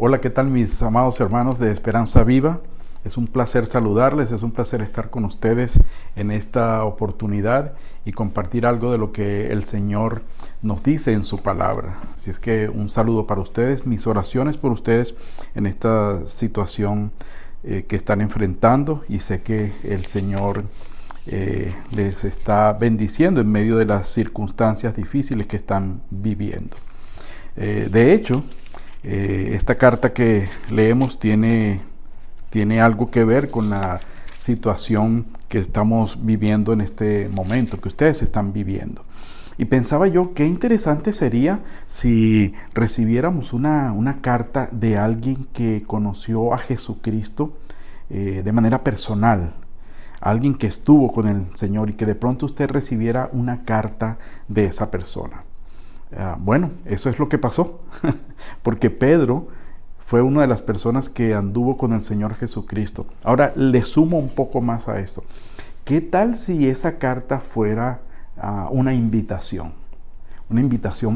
Hola, ¿qué tal mis amados hermanos de Esperanza Viva? Es un placer saludarles, es un placer estar con ustedes en esta oportunidad y compartir algo de lo que el Señor nos dice en su palabra. Así es que un saludo para ustedes, mis oraciones por ustedes en esta situación que están enfrentando, y sé que el Señor les está bendiciendo en medio de las circunstancias difíciles que están viviendo. De hecho, esta carta que leemos tiene algo que ver con la situación que estamos viviendo en este momento, que ustedes están viviendo. Y pensaba yo, qué interesante sería si recibiéramos una carta de alguien que conoció a Jesucristo de manera personal, alguien que estuvo con el Señor, y que de pronto usted recibiera una carta de esa persona. Bueno, eso es lo que pasó, porque Pedro fue una de las personas que anduvo con el Señor Jesucristo. Ahora le sumo un poco más a esto. ¿Qué tal si esa carta fuera una invitación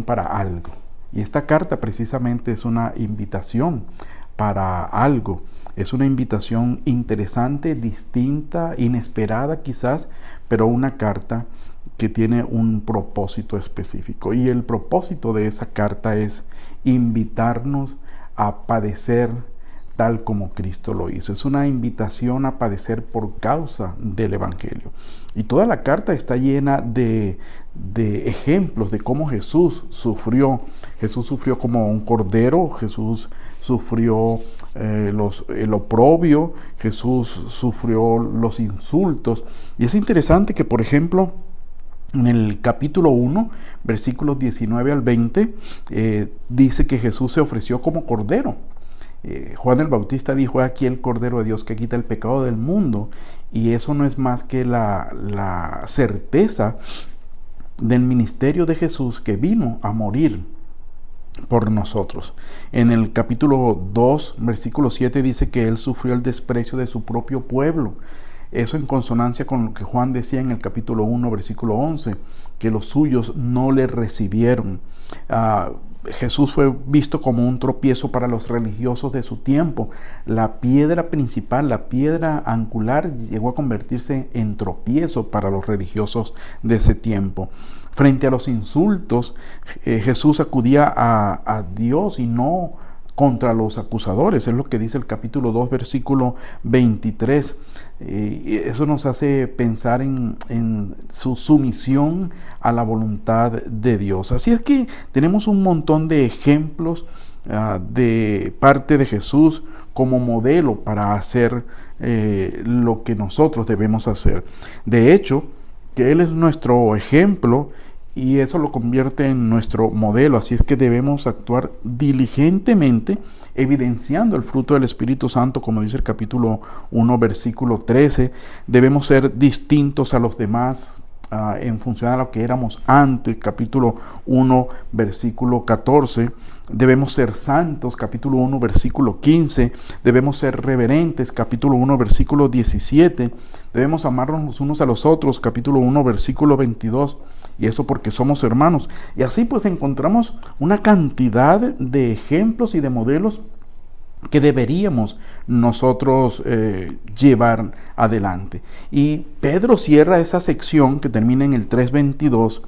para algo? Y esta carta precisamente es una invitación para algo. Es una invitación interesante, distinta, inesperada quizás, pero una carta que tiene un propósito específico. Y el propósito de esa carta es invitarnos a padecer tal como Cristo lo hizo. Es una invitación a padecer por causa del Evangelio. Y toda la carta está llena de ejemplos de cómo Jesús sufrió. Jesús sufrió como un cordero, Jesús sufrió el oprobio, Jesús sufrió los insultos. Y es interesante que, por ejemplo, en el capítulo 1, versículos 19 al 20, dice que Jesús se ofreció como cordero. Juan el Bautista dijo: aquí el Cordero de Dios que quita el pecado del mundo. Y eso no es más que la certeza del ministerio de Jesús, que vino a morir por nosotros. En el capítulo 2, versículo 7, dice que Él sufrió el desprecio de su propio pueblo. Eso en consonancia con lo que Juan decía en el capítulo 1, versículo 11, que los suyos no le recibieron. Jesús fue visto como un tropiezo para los religiosos de su tiempo. La piedra principal, la piedra angular, llegó a convertirse en tropiezo para los religiosos de ese tiempo. Frente a los insultos, Jesús acudía a Dios y no contra los acusadores. Es lo que dice el capítulo 2, versículo 23. Eso nos hace pensar en su sumisión a la voluntad de Dios. Así es que tenemos un montón de ejemplos de parte de Jesús como modelo para hacer lo que nosotros debemos hacer. De hecho, que Él es nuestro ejemplo, y eso lo convierte en nuestro modelo. Así es que debemos actuar diligentemente, evidenciando el fruto del Espíritu Santo, como dice el capítulo 1, versículo 13. Debemos ser distintos a los demás en función a lo que éramos antes, capítulo 1, versículo 14. Debemos ser santos, capítulo 1, versículo 15. Debemos ser reverentes, capítulo 1, versículo 17. Debemos amarnos los unos a los otros, capítulo 1, versículo 22. Y eso porque somos hermanos. Y así pues encontramos una cantidad de ejemplos y de modelos que deberíamos nosotros llevar adelante. Y Pedro cierra esa sección que termina en el 3:22,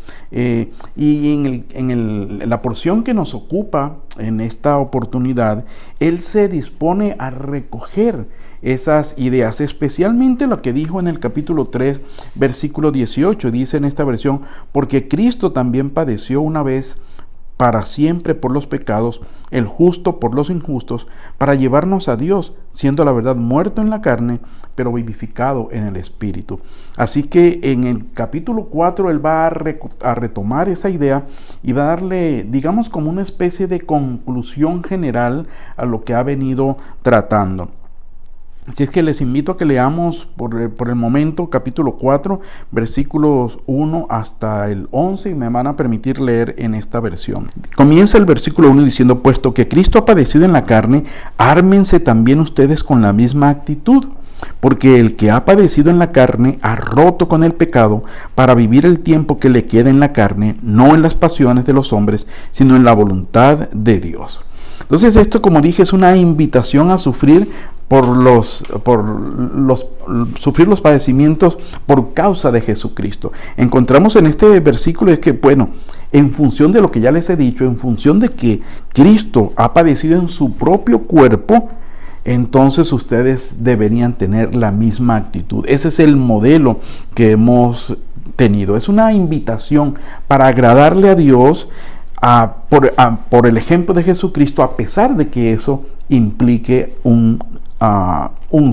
y en la porción que nos ocupa en esta oportunidad, él se dispone a recoger esas ideas, especialmente lo que dijo en el capítulo 3, versículo 18. Dice en esta versión: porque Cristo también padeció una vez para siempre por los pecados, el justo por los injustos, para llevarnos a Dios, siendo la verdad muerto en la carne, pero vivificado en el Espíritu. Así que en el capítulo 4 él va a retomar esa idea y va a darle, digamos, como una especie de conclusión general a lo que ha venido tratando. Así es que les invito a que leamos por el momento capítulo 4, versículos 1 hasta el 11, y me van a permitir leer en esta versión. Comienza el versículo 1 diciendo: puesto que Cristo ha padecido en la carne, ármense también ustedes con la misma actitud. Porque el que ha padecido en la carne ha roto con el pecado para vivir el tiempo que le queda en la carne, no en las pasiones de los hombres, sino en la voluntad de Dios. Entonces esto, como dije, es una invitación a sufrir sufrir los padecimientos por causa de Jesucristo. Encontramos en este versículo es que, bueno, en función de lo que ya les he dicho, en función de que Cristo ha padecido en su propio cuerpo, entonces ustedes deberían tener la misma actitud. Ese es el modelo que hemos tenido. Es una invitación para agradarle a Dios por el ejemplo de Jesucristo, a pesar de que eso implique un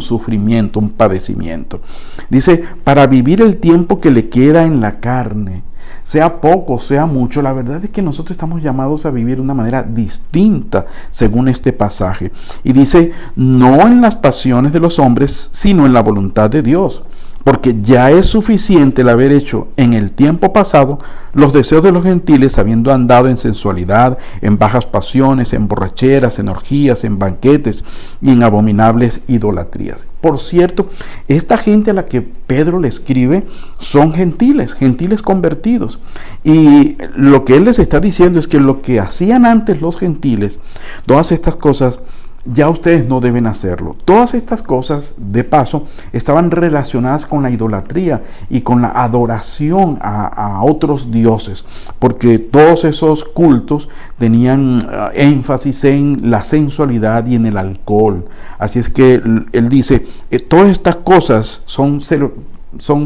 sufrimiento, un padecimiento. Dice, para vivir el tiempo que le queda en la carne, sea poco, sea mucho, la verdad es que nosotros estamos llamados a vivir de una manera distinta según este pasaje. Y dice, no en las pasiones de los hombres, sino en la voluntad de Dios. Porque ya es suficiente el haber hecho en el tiempo pasado los deseos de los gentiles, habiendo andado en sensualidad, en bajas pasiones, en borracheras, en orgías, en banquetes y en abominables idolatrías. Por cierto, esta gente a la que Pedro le escribe son gentiles convertidos. Y lo que él les está diciendo es que lo que hacían antes los gentiles, todas estas cosas, ya ustedes no deben hacerlo. Todas estas cosas, de paso, estaban relacionadas con la idolatría y con la adoración a otros dioses, porque todos esos cultos tenían énfasis en la sensualidad y en el alcohol. Así es que él dice, todas estas cosas son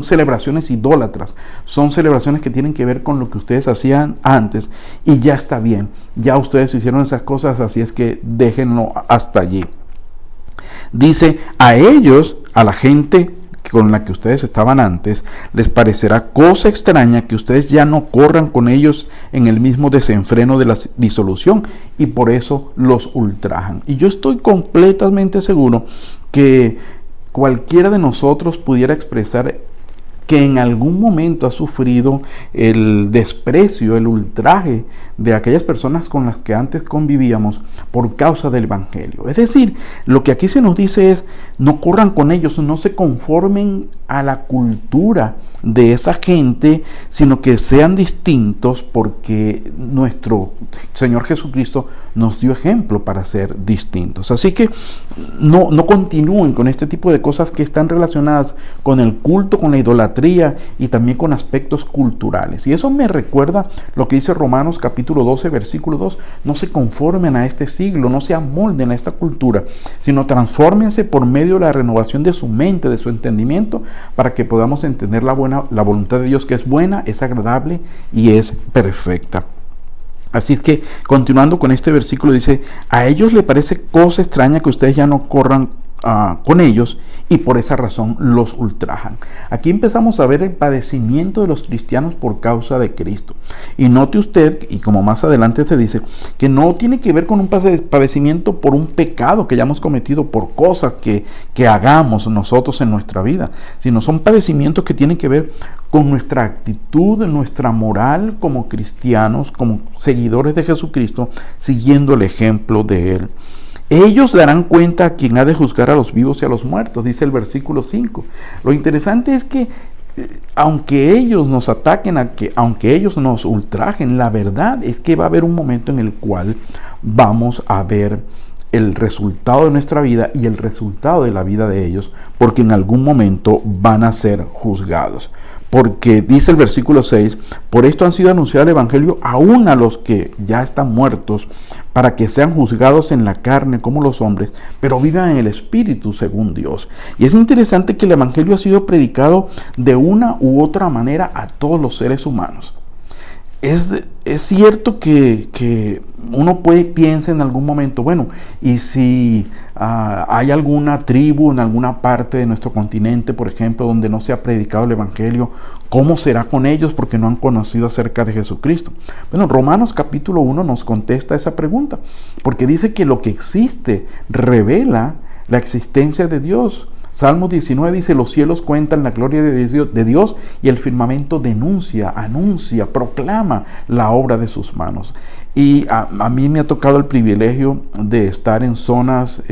celebraciones idólatras, son celebraciones que tienen que ver con lo que ustedes hacían antes y ya está bien, ya ustedes hicieron esas cosas, así es que déjenlo hasta allí. Dice, a ellos, a la gente con la que ustedes estaban antes, les parecerá cosa extraña que ustedes ya no corran con ellos en el mismo desenfreno de la disolución y por eso los ultrajan. Y yo estoy completamente seguro que cualquiera de nosotros pudiera expresar que en algún momento ha sufrido el desprecio, el ultraje de aquellas personas con las que antes convivíamos por causa del Evangelio. Es decir, lo que aquí se nos dice es, no corran con ellos, no se conformen a la cultura de esa gente, sino que sean distintos, porque nuestro Señor Jesucristo nos dio ejemplo para ser distintos. Así que no continúen con este tipo de cosas que están relacionadas con el culto, con la idolatría y también con aspectos culturales. Y eso me recuerda lo que dice Romanos capítulo 12, versículo 2. No se conformen a este siglo, no se amolden a esta cultura, sino transfórmense por medio de la renovación de su mente, de su entendimiento, para que podamos entender la voluntad de Dios, que es buena, es agradable y es perfecta. Así es que, continuando con este versículo, dice, a ellos les parece cosa extraña que ustedes ya no corran con ellos y por esa razón los ultrajan. Aquí empezamos a ver el padecimiento de los cristianos por causa de Cristo. Y note usted, y como más adelante se dice, que no tiene que ver con un padecimiento por un pecado que hayamos cometido, por cosas que hagamos nosotros en nuestra vida, sino son padecimientos que tienen que ver con nuestra actitud, nuestra moral como cristianos, como seguidores de Jesucristo, siguiendo el ejemplo de Él. Ellos darán cuenta a quien ha de juzgar a los vivos y a los muertos, dice el versículo 5. Lo interesante es que aunque ellos nos ataquen, aunque ellos nos ultrajen, la verdad es que va a haber un momento en el cual vamos a ver el resultado de nuestra vida y el resultado de la vida de ellos, porque en algún momento van a ser juzgados. Porque dice el versículo 6, por esto han sido anunciado el Evangelio aún a los que ya están muertos, para que sean juzgados en la carne como los hombres, pero vivan en el Espíritu según Dios. Y es interesante que el Evangelio ha sido predicado de una u otra manera a todos los seres humanos. Es cierto que uno piensa en algún momento, bueno, y si hay alguna tribu en alguna parte de nuestro continente, por ejemplo, donde no se ha predicado el Evangelio, ¿cómo será con ellos porque no han conocido acerca de Jesucristo? Bueno, Romanos capítulo 1 nos contesta esa pregunta, porque dice que lo que existe revela la existencia de Dios. Salmo 19 dice, los cielos cuentan la gloria de Dios y el firmamento denuncia, anuncia, proclama la obra de sus manos. Y a mí me ha tocado el privilegio de estar en zonas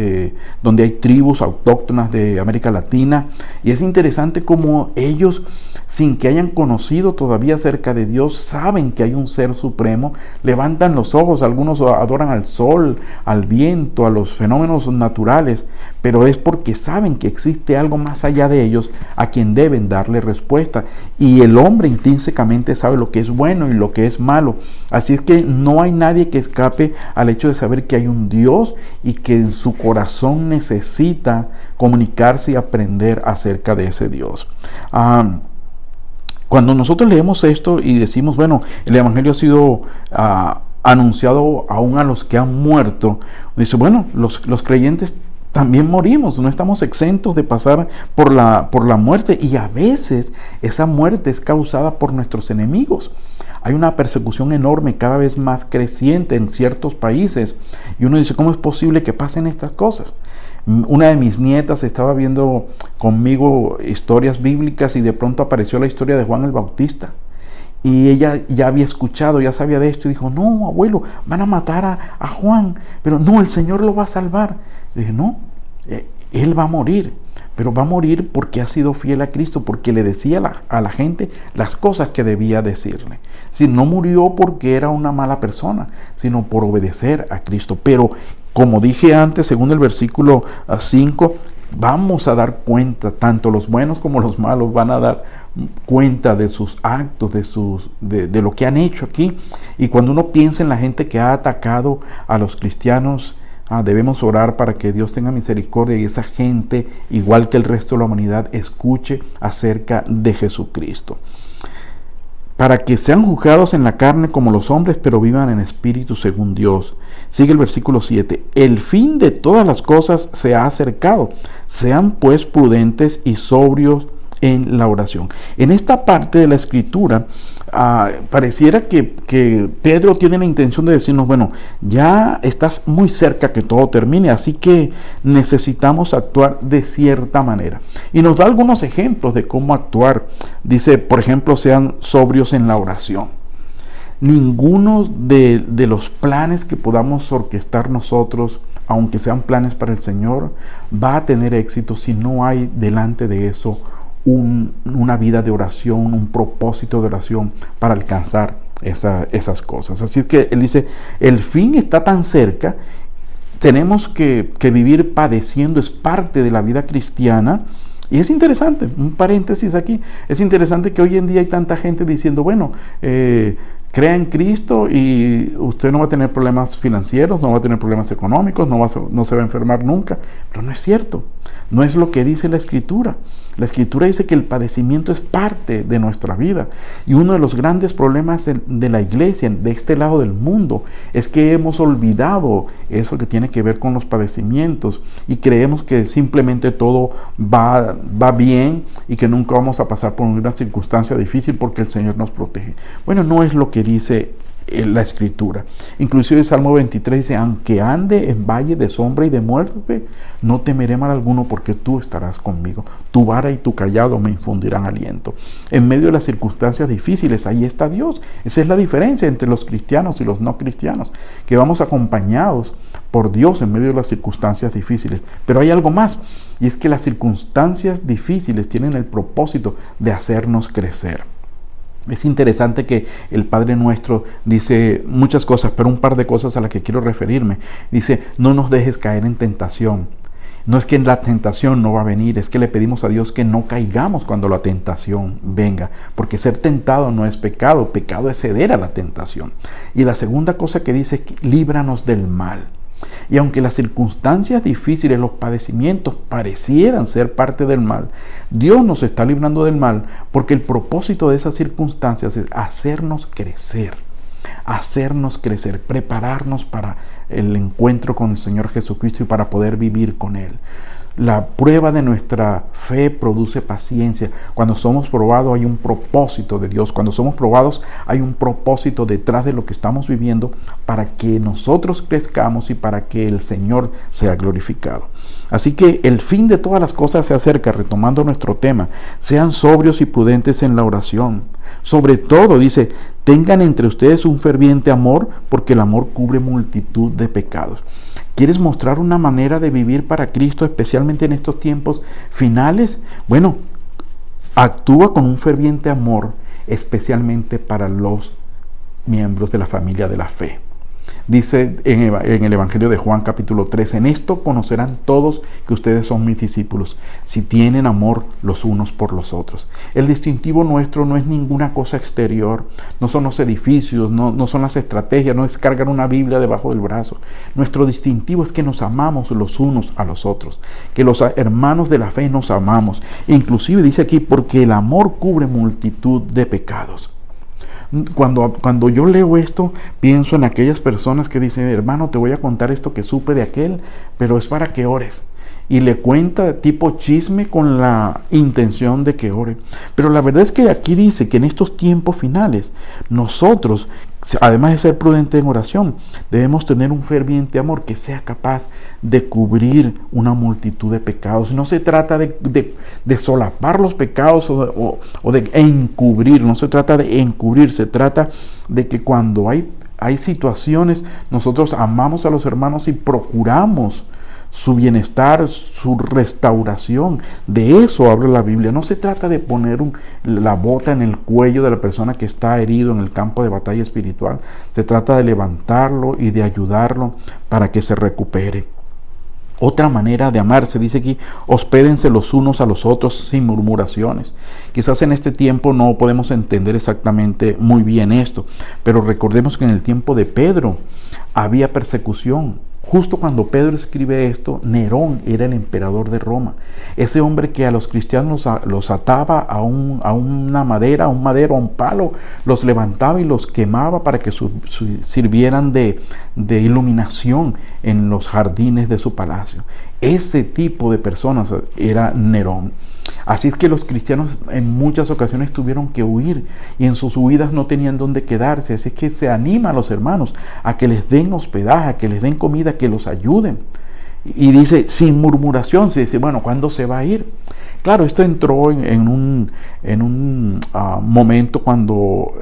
donde hay tribus autóctonas de América Latina, y es interesante cómo ellos, sin que hayan conocido todavía acerca de Dios, saben que hay un ser supremo, levantan los ojos, algunos adoran al sol, al viento, a los fenómenos naturales, pero es porque saben que existe algo más allá de ellos a quien deben darle respuesta. Y el hombre intrínsecamente sabe lo que es bueno y lo que es malo, así es que no hay nadie que escape al hecho de saber que hay un Dios y que en su corazón necesita comunicarse y aprender acerca de ese Dios. Cuando nosotros leemos esto y decimos, bueno, el Evangelio ha sido anunciado aún a los que han muerto, dice, bueno, los creyentes también morimos, no estamos exentos de pasar por la muerte, y a veces esa muerte es causada por nuestros enemigos. Hay una persecución enorme, cada vez más creciente en ciertos países, y uno dice, ¿cómo es posible que pasen estas cosas? Una de mis nietas estaba viendo conmigo historias bíblicas y de pronto apareció la historia de Juan el Bautista. Y ella ya había escuchado, ya sabía de esto, y dijo, no, abuelo, van a matar a Juan, pero no, el Señor lo va a salvar. Le dije, no, él va a morir, pero va a morir porque ha sido fiel a Cristo, porque le decía a la gente las cosas que debía decirle. Si no murió porque era una mala persona, sino por obedecer a Cristo. Pero como dije antes, según el versículo 5, vamos a dar cuenta, tanto los buenos como los malos van a dar cuenta de sus actos, de lo que han hecho aquí. Y cuando uno piensa en la gente que ha atacado a los cristianos, debemos orar para que Dios tenga misericordia y esa gente, igual que el resto de la humanidad, escuche acerca de Jesucristo. Para que sean juzgados en la carne como los hombres, pero vivan en espíritu según Dios. Sigue el versículo 7. El fin de todas las cosas se ha acercado. Sean pues prudentes y sobrios en la oración. En esta parte de la escritura pareciera que Pedro tiene la intención de decirnos, bueno, ya estás muy cerca que todo termine, así que necesitamos actuar de cierta manera. Y nos da algunos ejemplos de cómo actuar. Dice, por ejemplo, sean sobrios en la oración. Ninguno de los planes que podamos orquestar nosotros, aunque sean planes para el Señor, va a tener éxito si no hay delante de eso una vida de oración, un propósito de oración para alcanzar esas cosas. Así es que él dice, el fin está tan cerca, tenemos que vivir padeciendo, es parte de la vida cristiana. Y es interesante, un paréntesis aquí, es interesante que hoy en día hay tanta gente diciendo, bueno, crea en Cristo y usted no va a tener problemas financieros, no va a tener problemas económicos, no se va a enfermar nunca. Pero no es cierto, no es lo que dice la Escritura. La Escritura dice que el padecimiento es parte de nuestra vida. Y uno de los grandes problemas de la iglesia, de este lado del mundo, es que hemos olvidado eso que tiene que ver con los padecimientos y creemos que simplemente todo va bien y que nunca vamos a pasar por una circunstancia difícil porque el Señor nos protege. Bueno, no es lo que dice la Escritura. Inclusive el Salmo 23 dice, aunque ande en valle de sombra y de muerte, no temeré mal alguno porque tú estarás conmigo. Tu vara y tu callado me infundirán aliento. En medio de las circunstancias difíciles, ahí está Dios. Esa es la diferencia entre los cristianos y los no cristianos, que vamos acompañados por Dios en medio de las circunstancias difíciles. Pero hay algo más, y es que las circunstancias difíciles tienen el propósito de hacernos crecer. Es interesante que el Padre Nuestro dice muchas cosas, pero un par de cosas a las que quiero referirme. Dice, no nos dejes caer en tentación. No es que la tentación no va a venir, es que le pedimos a Dios que no caigamos cuando la tentación venga, porque ser tentado no es pecado, pecado es ceder a la tentación. Y la segunda cosa que dice es que líbranos del mal. Y aunque las circunstancias difíciles, los padecimientos parecieran ser parte del mal, Dios nos está librando del mal porque el propósito de esas circunstancias es hacernos crecer, prepararnos para el encuentro con el Señor Jesucristo y para poder vivir con Él. La prueba de nuestra fe produce paciencia. Cuando somos probados hay un propósito de Dios. Cuando somos probados hay un propósito detrás de lo que estamos viviendo para que nosotros crezcamos y para que el Señor sea glorificado. Así que el fin de todas las cosas se acerca, retomando nuestro tema. Sean sobrios y prudentes en la oración. Sobre todo, dice, tengan entre ustedes un ferviente amor, porque el amor cubre multitud de pecados. ¿Quieres mostrar una manera de vivir para Cristo, especialmente en estos tiempos finales? Bueno, actúa con un ferviente amor, especialmente para los miembros de la familia de la fe. Dice en el Evangelio de Juan capítulo 3, en esto conocerán todos que ustedes son mis discípulos, si tienen amor los unos por los otros. El distintivo nuestro no es ninguna cosa exterior, no son los edificios, no son las estrategias, no es cargar una Biblia debajo del brazo. Nuestro distintivo es que nos amamos los unos a los otros, que los hermanos de la fe nos amamos. Inclusive dice aquí, porque el amor cubre multitud de pecados. Cuando yo leo esto, pienso en aquellas personas que dicen, hermano, te voy a contar esto que supe de aquel, pero es para que ores. Y le cuenta tipo chisme con la intención de que ore. Pero la verdad es que aquí dice que en estos tiempos finales, nosotros, además de ser prudentes en oración, debemos tener un ferviente amor que sea capaz de cubrir una multitud de pecados. No se trata de solapar los pecados o de encubrir, no se trata de encubrir, se trata de que cuando hay situaciones, nosotros amamos a los hermanos y procuramos su bienestar, su restauración. De eso habla la Biblia. No se trata de poner la bota en el cuello de la persona que está herido en el campo de batalla espiritual. Se trata de levantarlo y de ayudarlo para que se recupere. Otra manera de amarse, dice aquí, hospédense los unos a los otros sin murmuraciones. Quizás en este tiempo no podemos entender exactamente muy bien esto, pero recordemos que en el tiempo de Pedro había persecución. Justo cuando Pedro escribe esto, Nerón era el emperador de Roma. Ese hombre que a los cristianos los ataba a una madera, a un madero, a un palo, los levantaba y los quemaba para que sirvieran de iluminación en los jardines de su palacio. Ese tipo de personas era Nerón. Así es que los cristianos en muchas ocasiones tuvieron que huir y en sus huidas no tenían dónde quedarse. Así es que se anima a los hermanos a que les den hospedaje, a que les den comida, que los ayuden. Y dice, sin murmuración, se dice, bueno, ¿cuándo se va a ir? Claro, esto entró en un momento cuando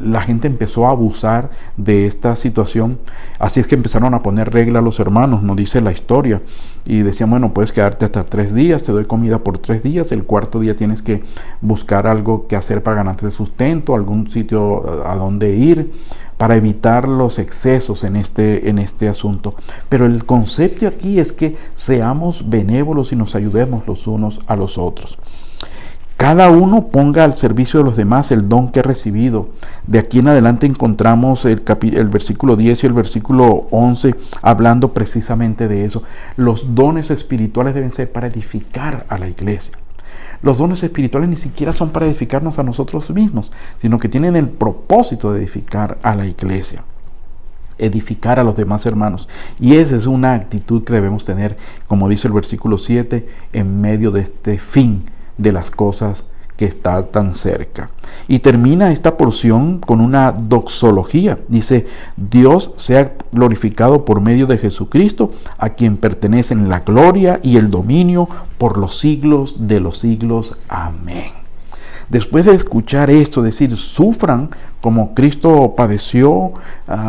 la gente empezó a abusar de esta situación. Así es que empezaron a poner regla a los hermanos, nos dice la historia. Y decían, bueno, puedes quedarte hasta 3 días, te doy comida por 3 días. El cuarto día tienes que buscar algo que hacer para ganarte sustento, algún sitio a donde ir, para evitar los excesos en este asunto. Pero el concepto aquí es que seamos benévolos y nos ayudemos los unos a los otros. Cada uno ponga al servicio de los demás el don que ha recibido. De aquí en adelante encontramos el versículo 10 y el versículo 11 hablando precisamente de eso. Los dones espirituales deben ser para edificar a la iglesia. Los dones espirituales ni siquiera son para edificarnos a nosotros mismos, sino que tienen el propósito de edificar a la iglesia, edificar a los demás hermanos. Y esa es una actitud que debemos tener, como dice el versículo 7, en medio de este fin de las cosas que está tan cerca. Y termina esta porción con una doxología. Dice, Dios sea glorificado por medio de Jesucristo, a quien pertenecen la gloria y el dominio por los siglos de los siglos. Amén. Después de escuchar esto, decir, sufran como Cristo padeció,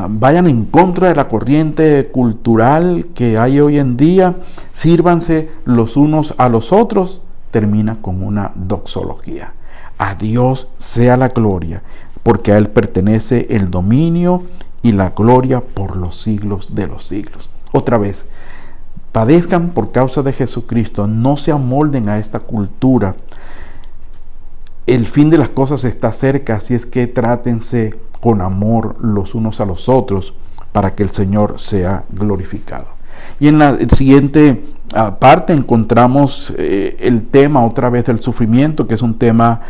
vayan en contra de la corriente cultural que hay hoy en día, sírvanse los unos a los otros, termina con una doxología. A Dios sea la gloria, porque a Él pertenece el dominio y la gloria por los siglos de los siglos. Otra vez, padezcan por causa de Jesucristo, no se amolden a esta cultura. El fin de las cosas está cerca, así es que trátense con amor los unos a los otros para que el Señor sea glorificado. Y en la siguiente parte encontramos el tema otra vez del sufrimiento, que es un tema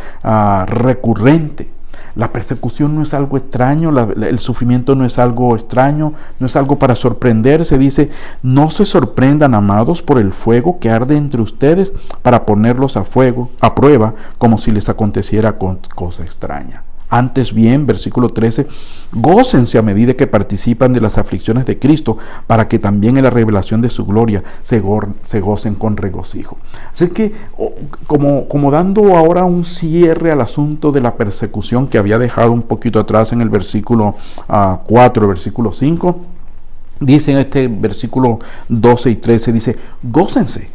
recurrente. La persecución no es algo extraño, el sufrimiento no es algo extraño, no es algo para sorprenderse. Dice, no se sorprendan, amados, por el fuego que arde entre ustedes para ponerlos a prueba, como si les aconteciera cosa extraña. Antes bien, versículo 13, gócense a medida que participan de las aflicciones de Cristo, para que también en la revelación de su gloria se gocen con regocijo. Así que, como dando ahora un cierre al asunto de la persecución que había dejado un poquito atrás en el versículo 4, el versículo 5, dice en este versículo 12 y 13, dice, gócense.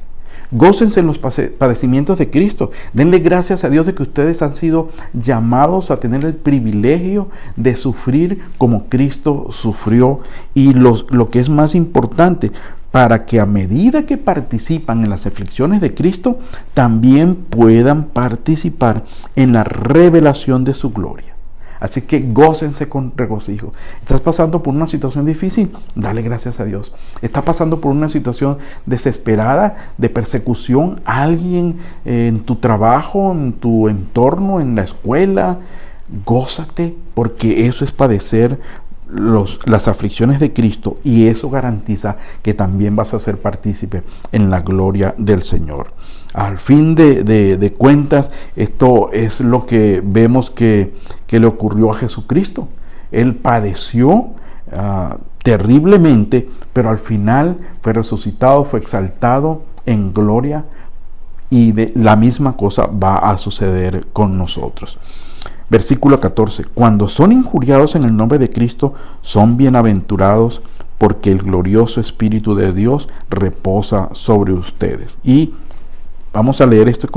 Gócense en los padecimientos de Cristo. Denle gracias a Dios de que ustedes han sido llamados a tener el privilegio de sufrir como Cristo sufrió. Y lo que es más importante, para que a medida que participan en las aflicciones de Cristo, también puedan participar en la revelación de su gloria. Así que gócense con regocijo. ¿Estás pasando por una situación difícil? Dale gracias a Dios. ¿Estás pasando por una situación desesperada, de persecución? ¿Alguien en tu trabajo, en tu entorno, en la escuela? Gózate, porque eso es padecer las aflicciones de Cristo, y eso garantiza que también vas a ser partícipe en la gloria del Señor. Al fin de cuentas, esto es lo que vemos que le ocurrió a Jesucristo. Él padeció terriblemente, pero al final fue resucitado, fue exaltado en gloria, y la misma cosa va a suceder con nosotros. Versículo 14, cuando son injuriados en el nombre de Cristo, son bienaventurados, porque el glorioso Espíritu de Dios reposa sobre ustedes. Y vamos a leer esto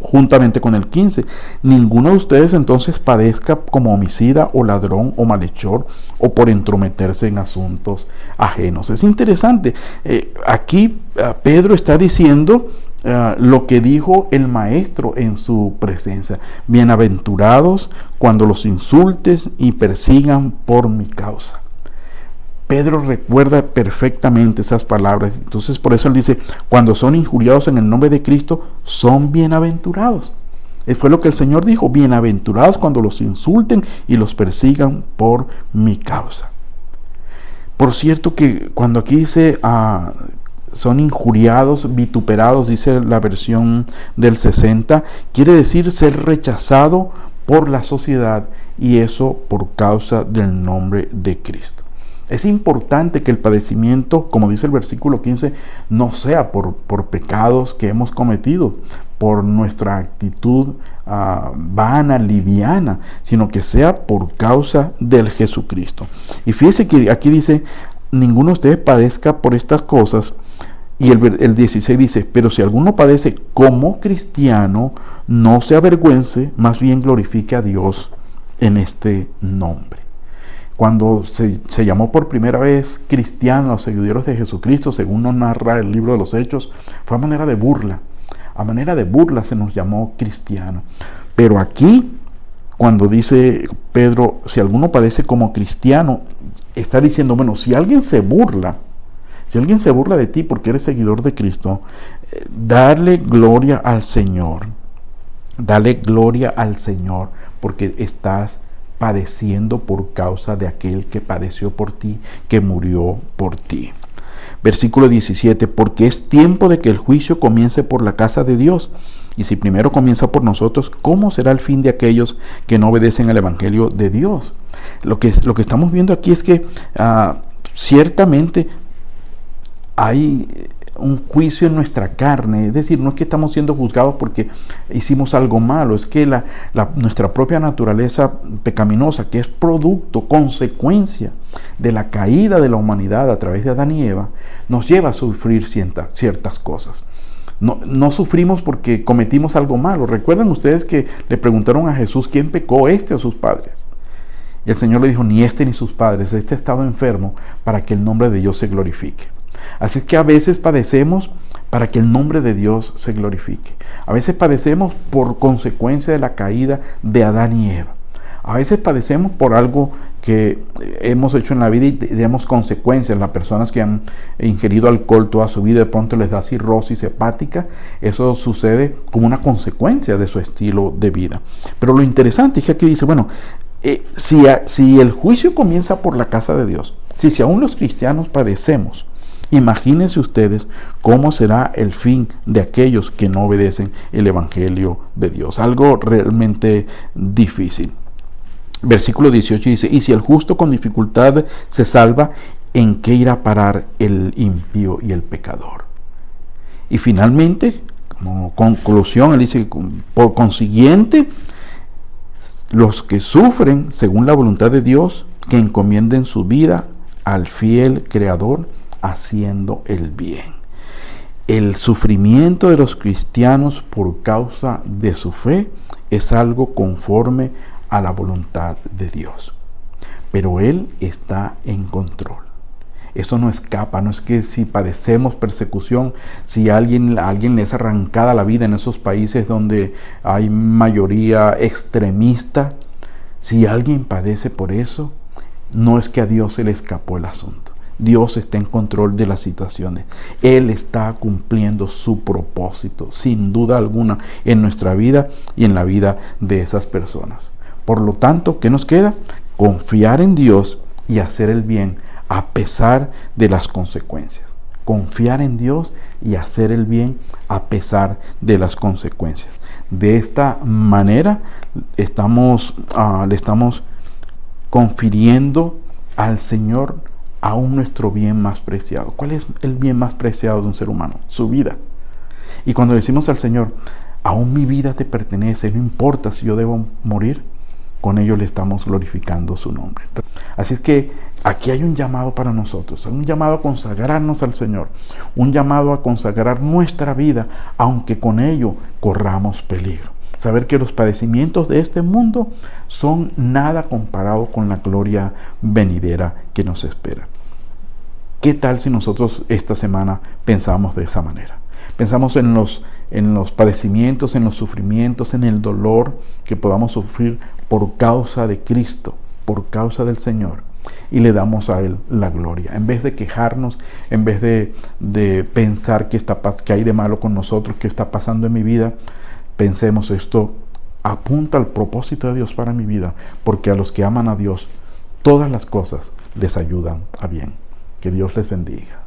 juntamente con el 15. Ninguno de ustedes entonces padezca como homicida o ladrón o malhechor o por entrometerse en asuntos ajenos. Es interesante. Aquí Pedro está diciendo lo que dijo el Maestro en su presencia. Bienaventurados cuando los insultes y persigan por mi causa. Pedro recuerda perfectamente esas palabras. Entonces por eso él dice, cuando son injuriados en el nombre de Cristo, son bienaventurados. Fue lo que el Señor dijo, bienaventurados cuando los insulten y los persigan por mi causa. Por cierto que cuando aquí dice son injuriados, vituperados, dice la versión del 60, quiere decir ser rechazado por la sociedad, y eso por causa del nombre de Cristo. Es importante que el padecimiento, como dice el versículo 15, no sea por pecados que hemos cometido, por nuestra actitud vana, liviana, sino que sea por causa del Jesucristo. Y fíjese que aquí dice, ninguno de ustedes padezca por estas cosas. Y el 16 dice, pero si alguno padece como cristiano, no se avergüence, más bien glorifique a Dios en este nombre. Cuando se llamó por primera vez cristiano a los seguidores de Jesucristo, según nos narra el libro de los Hechos, fue a manera de burla. A manera de burla se nos llamó cristiano. Pero aquí, cuando dice Pedro, si alguno padece como cristiano, está diciendo, bueno, si alguien se burla de ti porque eres seguidor de Cristo, darle gloria al Señor. Dale gloria al Señor, porque estás padeciendo por causa de aquel que padeció por ti, que murió por ti. Versículo 17, porque es tiempo de que el juicio comience por la casa de Dios. Y si primero comienza por nosotros, ¿cómo será el fin de aquellos que no obedecen al Evangelio de Dios? Lo que estamos viendo aquí es que ciertamente hay un juicio en nuestra carne, es decir, no es que estamos siendo juzgados porque hicimos algo malo, es que nuestra propia naturaleza pecaminosa, que es producto, consecuencia de la caída de la humanidad a través de Adán y Eva, nos lleva a sufrir ciertas cosas. No sufrimos porque cometimos algo malo. ¿Recuerdan ustedes que le preguntaron a Jesús quién pecó, este o sus padres? Y el Señor le dijo, ni este ni sus padres, este ha estado enfermo para que el nombre de Dios se glorifique. Así es que a veces padecemos para que el nombre de Dios se glorifique. A veces padecemos por consecuencia de la caída de Adán y Eva. A veces padecemos por algo que hemos hecho en la vida y tenemos consecuencias. Las personas que han ingerido alcohol toda su vida, de pronto les da cirrosis hepática. Eso sucede como una consecuencia de su estilo de vida. Pero lo interesante es que aquí dice, bueno, Si el juicio comienza por la casa de Dios, si aún los cristianos padecemos, imagínense ustedes cómo será el fin de aquellos que no obedecen el Evangelio de Dios. Algo realmente difícil. Versículo 18 dice, y si el justo con dificultad se salva, ¿en qué irá a parar el impío y el pecador? Y finalmente, como conclusión, él dice, por consiguiente, los que sufren según la voluntad de Dios, que encomienden su vida al fiel Creador, haciendo el bien. El sufrimiento de los cristianos por causa de su fe es algo conforme a la voluntad de Dios. Pero Él está en control. Eso no escapa, no es que si padecemos persecución, si a alguien le es arrancada la vida en esos países donde hay mayoría extremista, si alguien padece por eso, no es que a Dios se le escapó el asunto. Dios está en control de las situaciones. Él está cumpliendo su propósito, sin duda alguna, en nuestra vida y en la vida de esas personas. Por lo tanto, ¿qué nos queda? Confiar en Dios y hacer el bien a pesar de las consecuencias. Confiar en Dios y hacer el bien a pesar de las consecuencias. De esta manera le estamos confiriendo al Señor aún nuestro bien más preciado. ¿Cuál es el bien más preciado de un ser humano? Su vida. Y cuando decimos al Señor, aún mi vida te pertenece, no importa si yo debo morir, con ello le estamos glorificando su nombre. Así es que aquí hay un llamado para nosotros, un llamado a consagrarnos al Señor, un llamado a consagrar nuestra vida, aunque con ello corramos peligro. Saber que los padecimientos de este mundo son nada comparado con la gloria venidera que nos espera. ¿Qué tal si nosotros esta semana pensamos de esa manera? Pensamos en los padecimientos, en los sufrimientos, en el dolor que podamos sufrir por causa de Cristo, por causa del Señor, y le damos a Él la gloria. En vez de quejarnos, en vez de pensar qué hay de malo con nosotros, qué está pasando en mi vida, pensemos, esto apunta al propósito de Dios para mi vida, porque a los que aman a Dios, todas las cosas les ayudan a bien. Que Dios les bendiga.